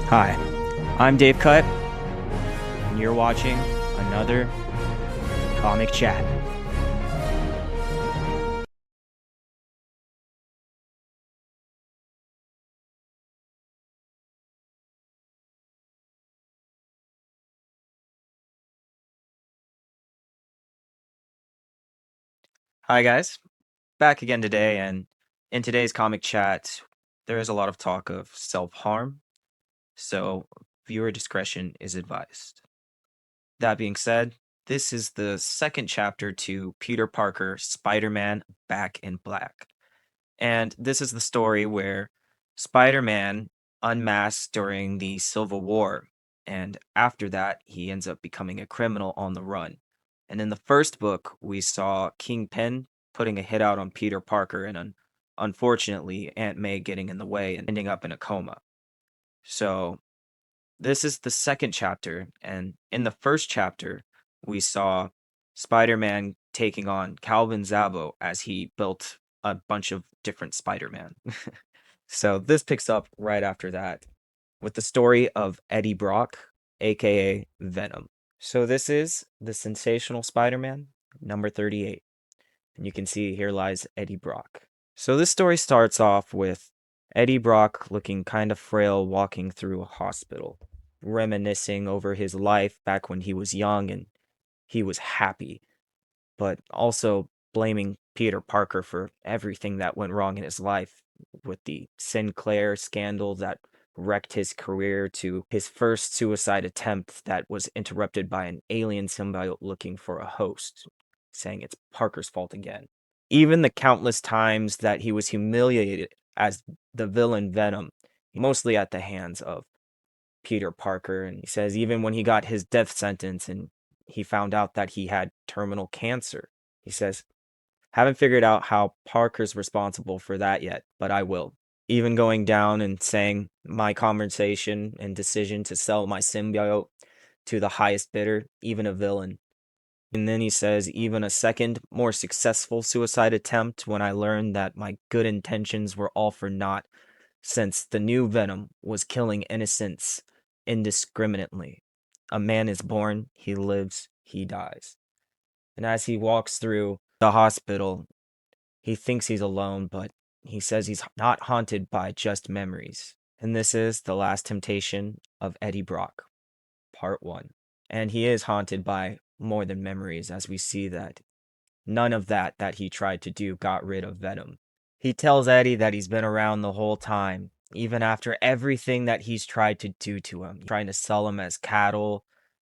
Hi, I'm Dave Cut, and you're watching another Comic Chat. Hi, guys. Back again today, and in today's Comic Chat, there is a lot of talk of self harm, so viewer discretion is advised. That being said, this is the second chapter to Peter Parker Spider Man Back in Black. And this is the story where Spider Man unmasks during the Civil War. And after that, he ends up becoming a criminal on the run. And in the first book, we saw Kingpin putting a hit out on Peter Parker, and unfortunately, Aunt May getting in the way and ending up in a coma. So, this is the second chapter. And in the first chapter, we saw Spider Man taking on Calvin Zabo as he built a bunch of different Spider Man. So this picks up right after that with the story of Eddie Brock, aka Venom. So this is the Sensational Spider-Man, number 38. And you can see here lies Eddie Brock. So this story starts off with Eddie Brock looking kind of frail walking through a hospital, reminiscing over his life back when he was young and he was happy, but also blaming Peter Parker for everything that went wrong in his life, with the Sinclair scandal that wrecked his career to his first suicide attempt that was interrupted by an alien symbiote looking for a host, saying it's Parker's fault again. Even the countless times that he was humiliated as the villain Venom, mostly at the hands of Peter Parker. And he says even when he got his death sentence and he found out that he had terminal cancer, he says, haven't figured out how Parker's responsible for that yet, but I will. Even going down and saying my conversation and decision to sell my symbiote to the highest bidder, even a villain. And then he says, even a second, more successful suicide attempt when I learned that my good intentions were all for naught, since the new Venom was killing innocents indiscriminately. A man is born, he lives, he dies. And as he walks through the hospital, he thinks he's alone, but he says he's not haunted by just memories. And this is The Last Temptation of Eddie Brock, Part 1. And he is haunted by more than memories, as we see that none of that he tried to do got rid of Venom. He tells Eddie that he's been around the whole time, even after everything that he's tried to do to him, trying to sell him as cattle,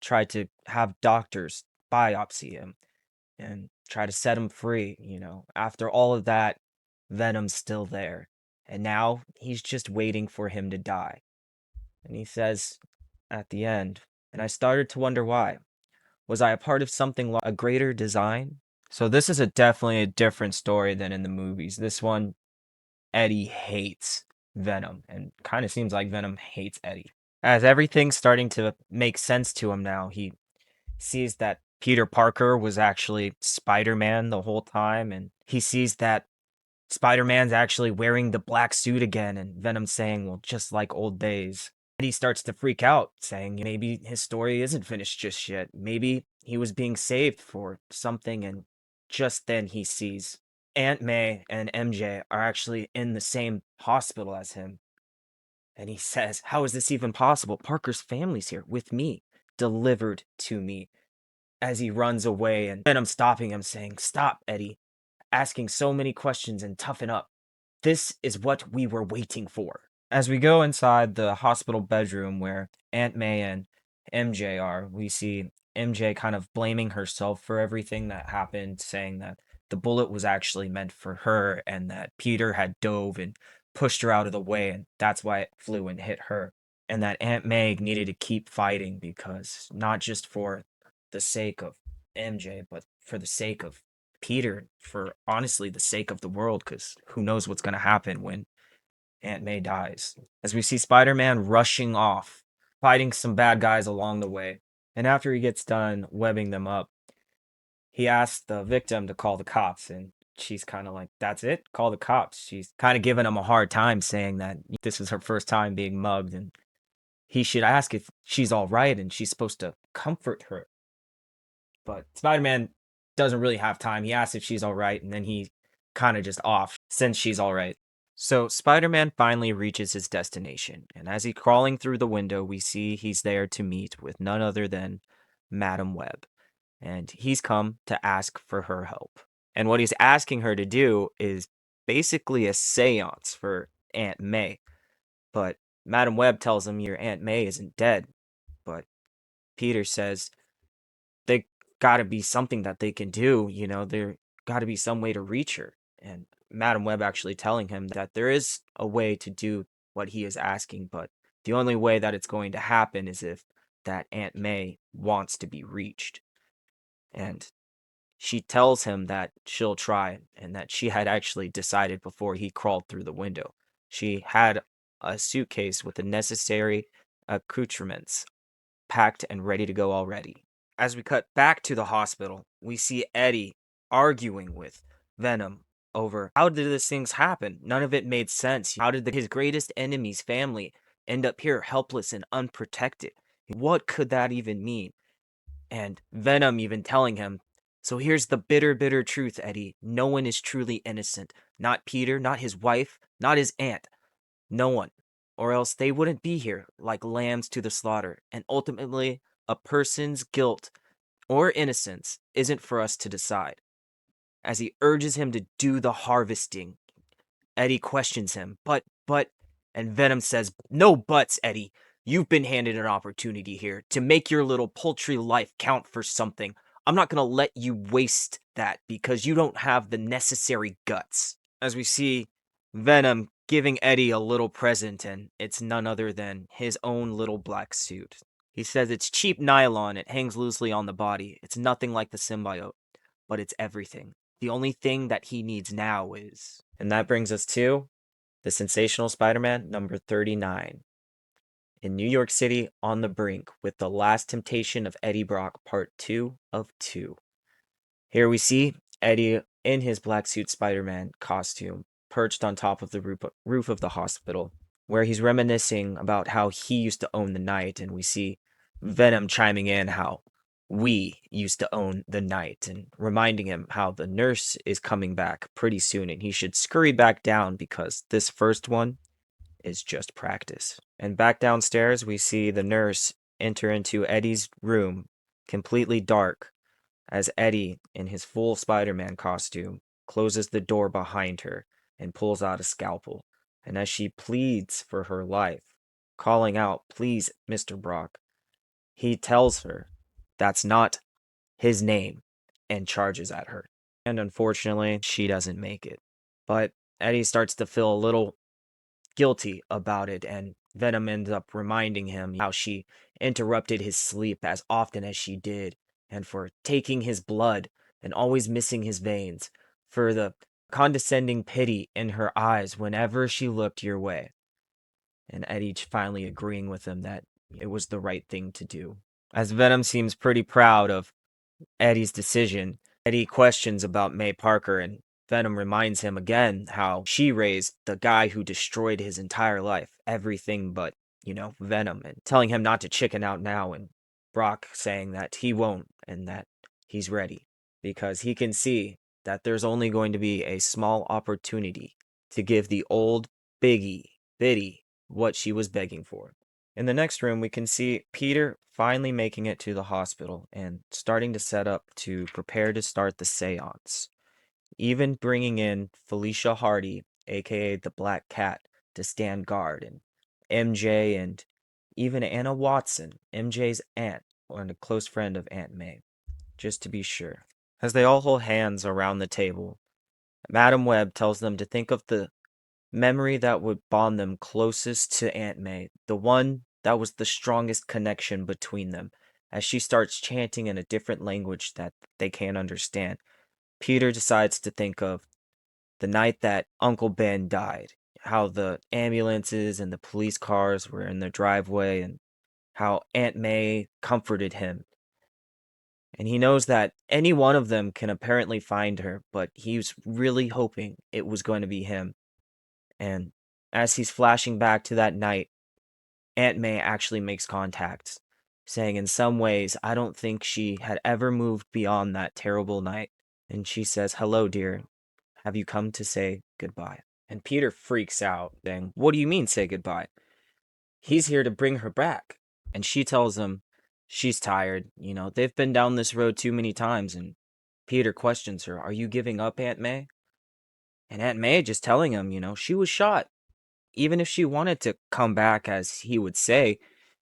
tried to have doctors biopsy him, and try to set him free. After all of that, Venom's still there. And now he's just waiting for him to die. And he says at the end, and I started to wonder why. Was I a part of something, a greater design? So this is definitely a different story than in the movies. This one, Eddie hates Venom, and kind of seems like Venom hates Eddie. As everything's starting to make sense to him now, he sees that Peter Parker was actually Spider-Man the whole time, and he sees that Spider-Man's actually wearing the black suit again, and Venom saying, well, just like old days. And he starts to freak out, saying maybe his story isn't finished just yet. Maybe he was being saved for something, and just then he sees Aunt May and MJ are actually in the same hospital as him. And he says, how is this even possible? Parker's family's here with me, delivered to me. As he runs away, and Venom stopping him, saying, stop, Eddie, asking so many questions and toughen up. This is what we were waiting for. As we go inside the hospital bedroom where Aunt May and MJ are, we see MJ kind of blaming herself for everything that happened, saying that the bullet was actually meant for her and that Peter had dove and pushed her out of the way, and that's why it flew and hit her. And that Aunt May needed to keep fighting because not just for the sake of MJ, but for the sake of Peter, for honestly the sake of the world, because who knows what's going to happen when Aunt May dies. As we see Spider Man rushing off, fighting some bad guys along the way. And after he gets done webbing them up, he asks the victim to call the cops. And she's kind of like, that's it? Call the cops. She's kind of giving him a hard time, saying that this is her first time being mugged. And he should ask if she's all right and she's supposed to comfort her. But Spider-Man doesn't really have time. He asks if she's all right, and then he kind of just off since she's all right. So Spider-Man finally reaches his destination, and as he's crawling through the window, we see he's there to meet with none other than Madam Web, and he's come to ask for her help. And what he's asking her to do is basically a seance for Aunt May. But Madam Web tells him your Aunt May isn't dead. But Peter says they gotta be something that they can do, there gotta be some way to reach her. And Madam Web actually telling him that there is a way to do what he is asking, but the only way that it's going to happen is if that Aunt May wants to be reached. And she tells him that she'll try and that she had actually decided before he crawled through the window. She had a suitcase with the necessary accoutrements packed and ready to go already. As we cut back to the hospital, we see Eddie arguing with Venom over how did these things happen? None of it made sense. How did his greatest enemy's family end up here helpless and unprotected? What could that even mean? And Venom even telling him, so here's the bitter, bitter truth, Eddie. No one is truly innocent. Not Peter, not his wife, not his aunt. No one. Or else they wouldn't be here like lambs to the slaughter. And ultimately, a person's guilt or innocence isn't for us to decide. As he urges him to do the harvesting, Eddie questions him, and Venom says, no buts, Eddie. You've been handed an opportunity here to make your little poultry life count for something. I'm not going to let you waste that because you don't have the necessary guts. As we see Venom giving Eddie a little present, and it's none other than his own little black suit. He says it's cheap nylon, it hangs loosely on the body. It's nothing like the symbiote, but it's everything. The only thing that he needs now is. And that brings us to the Sensational Spider-Man number 39. In New York City, on the brink, with the last temptation of Eddie Brock, part 2 of 2. Here we see Eddie in his black suit Spider-Man costume, perched on top of the roof of the hospital, where he's reminiscing about how he used to own the night, and we see Venom chiming in how we used to own the night, and reminding him how the nurse is coming back pretty soon, and he should scurry back down because this first one is just practice. And back downstairs, we see the nurse enter into Eddie's room, completely dark, as Eddie, in his full Spider-Man costume, closes the door behind her and pulls out a scalpel. And as she pleads for her life, calling out, please, Mr. Brock, he tells her that's not his name and charges at her. And unfortunately, she doesn't make it. But Eddie starts to feel a little guilty about it, and Venom ends up reminding him how she interrupted his sleep as often as she did, and for taking his blood and always missing his veins, for the condescending pity in her eyes whenever she looked your way. And Eddie finally agreeing with him that it was the right thing to do. As Venom seems pretty proud of Eddie's decision, Eddie questions about May Parker, and Venom reminds him again how she raised the guy who destroyed his entire life, everything but, Venom, and telling him not to chicken out now, and Brock saying that he won't and that he's ready because he can see that there's only going to be a small opportunity to give the old Biddy what she was begging for. In the next room, we can see Peter finally making it to the hospital and starting to set up to prepare to start the seance. Even bringing in Felicia Hardy, aka the Black Cat, to stand guard, and MJ, and even Anna Watson, MJ's aunt, and a close friend of Aunt May, just to be sure. As they all hold hands around the table, Madam Web tells them to think of the memory that would bond them closest to Aunt May, the one that was the strongest connection between them, as she starts chanting in a different language that they can't understand. Peter decides to think of the night that Uncle Ben died, how the ambulances and the police cars were in the driveway, and how Aunt May comforted him. And he knows that any one of them can apparently find her, but he was really hoping it was going to be him. And as he's flashing back to that night, Aunt May actually makes contact, saying in some ways, I don't think she had ever moved beyond that terrible night. And she says, "Hello, dear. Have you come to say goodbye?" And Peter freaks out, saying, "What do you mean, say goodbye? He's here to bring her back." And she tells him she's tired. They've been down this road too many times. And Peter questions her, "Are you giving up, Aunt May?" And Aunt May just telling him, she was shot. Even if she wanted to come back, as he would say,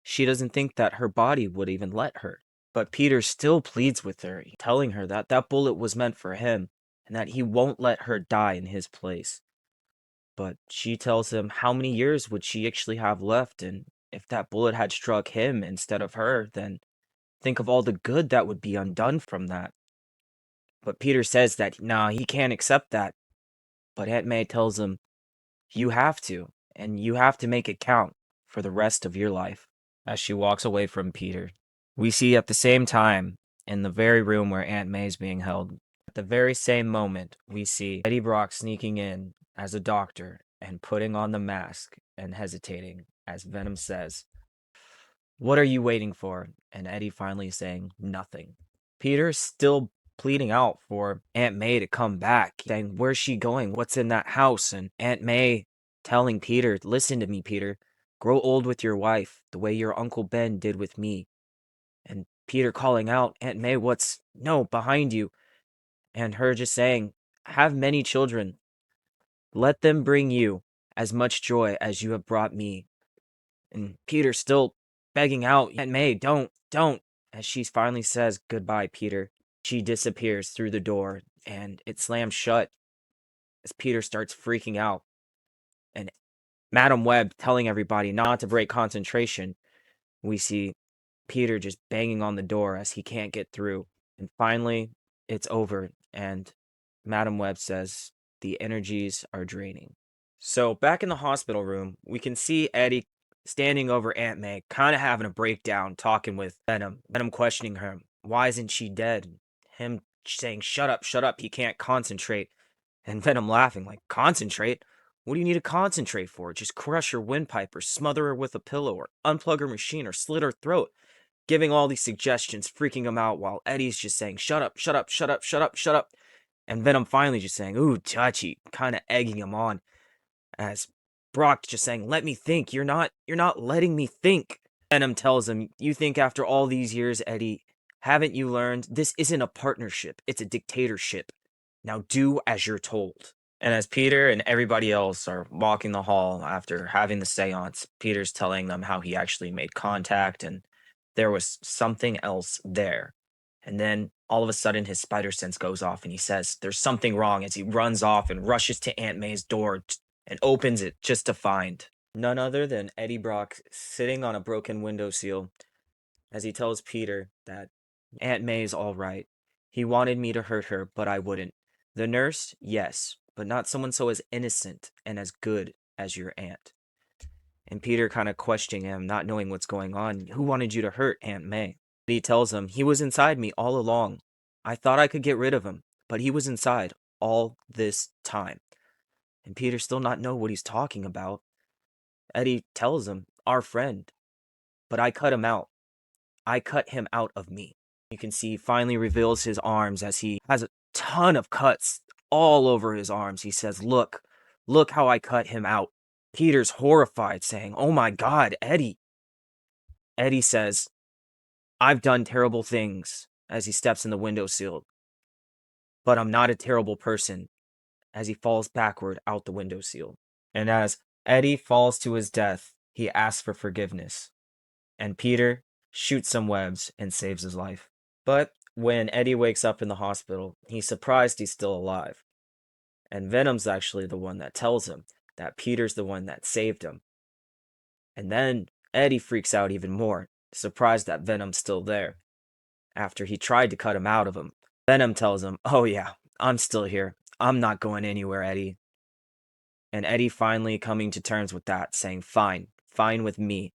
she doesn't think that her body would even let her. But Peter still pleads with her, telling her that that bullet was meant for him and that he won't let her die in his place. But she tells him how many years would she actually have left, and if that bullet had struck him instead of her, then think of all the good that would be undone from that. But Peter says that, nah, he can't accept that. But Aunt May tells him, you have to, and you have to make it count for the rest of your life. As she walks away from Peter, we see at the same time, in the very room where Aunt May's being held, at the very same moment, we see Eddie Brock sneaking in as a doctor and putting on the mask and hesitating as Venom says, "What are you waiting for?" And Eddie finally saying, "Nothing." Peter's still pleading out for Aunt May to come back, saying, "Where's she going? What's in that house?" And Aunt May telling Peter, "Listen to me, Peter. Grow old with your wife, the way your Uncle Ben did with me." And Peter calling out, "Aunt May, what's no behind you?" And her just saying, "Have many children. Let them bring you as much joy as you have brought me." And Peter still begging out, "Aunt May, don't." As she finally says, "Goodbye, Peter." She disappears through the door and it slams shut as Peter starts freaking out. And Madam Web telling everybody not to break concentration. We see Peter just banging on the door as he can't get through. And finally, it's over. And Madam Web says, "The energies are draining." So back in the hospital room, we can see Eddie standing over Aunt May, kind of having a breakdown, talking with Venom. Venom questioning her, "Why isn't she dead?" Him saying, shut up, he can't concentrate." And Venom laughing, like, "Concentrate? What do you need to concentrate for? Just crush her windpipe or smother her with a pillow or unplug her machine or slit her throat." Giving all these suggestions, freaking him out while Eddie's just saying, "Shut up, shut up, shut up, shut up, shut up." And Venom finally just saying, "Ooh, touchy," kind of egging him on as Brock just saying, "Let me think. You're not letting me think." Venom tells him, "You think after all these years, Eddie, haven't you learned this isn't a partnership, it's a dictatorship. Now do as you're told." And as Peter and everybody else are walking the hall after having the seance, Peter's telling them how he actually made contact and there was something else there. And then all of a sudden his spider sense goes off and he says, "There's something wrong," as he runs off and rushes to Aunt May's door and opens it just to find none other than Eddie Brock sitting on a broken windowsill as he tells Peter that Aunt May's all right. He wanted me to hurt her, but I wouldn't. The nurse, yes, but not someone so as innocent and as good as your aunt. And Peter kind of questioning him, not knowing what's going on. "Who wanted you to hurt Aunt May?" He tells him, "He was inside me all along. I thought I could get rid of him, but he was inside all this time." And Peter still not know what he's talking about. Eddie tells him, "Our friend, but I cut him out. I cut him out of me." You can see he finally reveals his arms as he has a ton of cuts all over his arms. He says, look how I cut him out." Peter's horrified, saying, "Oh my God, Eddie." Eddie says, "I've done terrible things," as he steps in the windowsill, "but I'm not a terrible person," as he falls backward out the windowsill. And as Eddie falls to his death, he asks for forgiveness. And Peter shoots some webs and saves his life. But when Eddie wakes up in the hospital, he's surprised he's still alive. And Venom's actually the one that tells him that Peter's the one that saved him. And then Eddie freaks out even more, surprised that Venom's still there. After he tried to cut him out of him, Venom tells him, "Oh yeah, I'm still here. I'm not going anywhere, Eddie." And Eddie finally coming to terms with that, saying, "Fine, fine with me.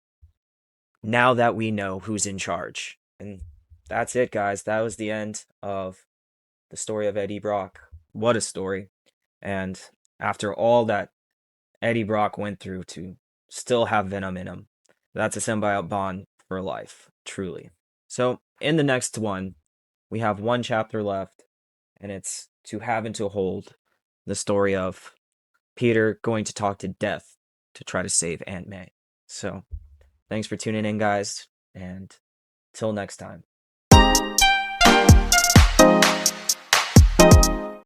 Now that we know who's in charge." And that's it, guys. That was the end of the story of Eddie Brock. What a story. And after all that Eddie Brock went through to still have Venom in him, That's a symbiote bond for life, truly. So, in the next one, we have one chapter left, and it's To Have and to Hold, the story of Peter going to talk to Death to try to save Aunt May. So, thanks for tuning in, guys, and till next time.